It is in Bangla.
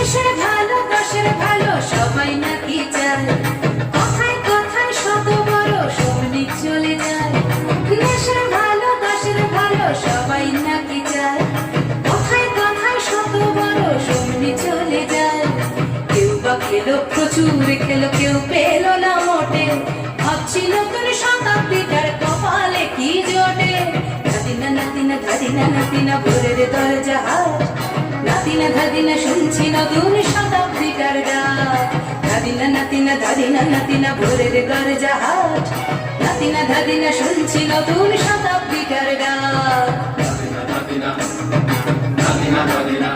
দেশের ভালো দশের ভালো সবাই নাকি চায়, কথায় কথায় শত বড় সৈনিক চলে যায়। দেশের ভালো দশের ভালো সবাই নাকি চায়, কথায় কথায় শত বড় সৈনিক চলে যায়। কেউ বা খেলো প্রচুর খেলো, কেউ পেলো না মোটে, ভাবছিল তোর শতাব্দীটার কপালে কি জোটে। ধাদিনা নাতিনা ধাদিনা নাতিনা ভোরের দরজা হাট, নাতিনা ধাদিনা শুনছি নতুন শতাব্দীটার ডাক। ধাদিনা নাতিনা ধাদিনা নাতিনা ভোরের দরজা হাট, নাতিনা ধাদিনা শুনছি নতুন শতাব্দীটার ডাক। নাতিনা নাতিনা নাতিনা নাতিনা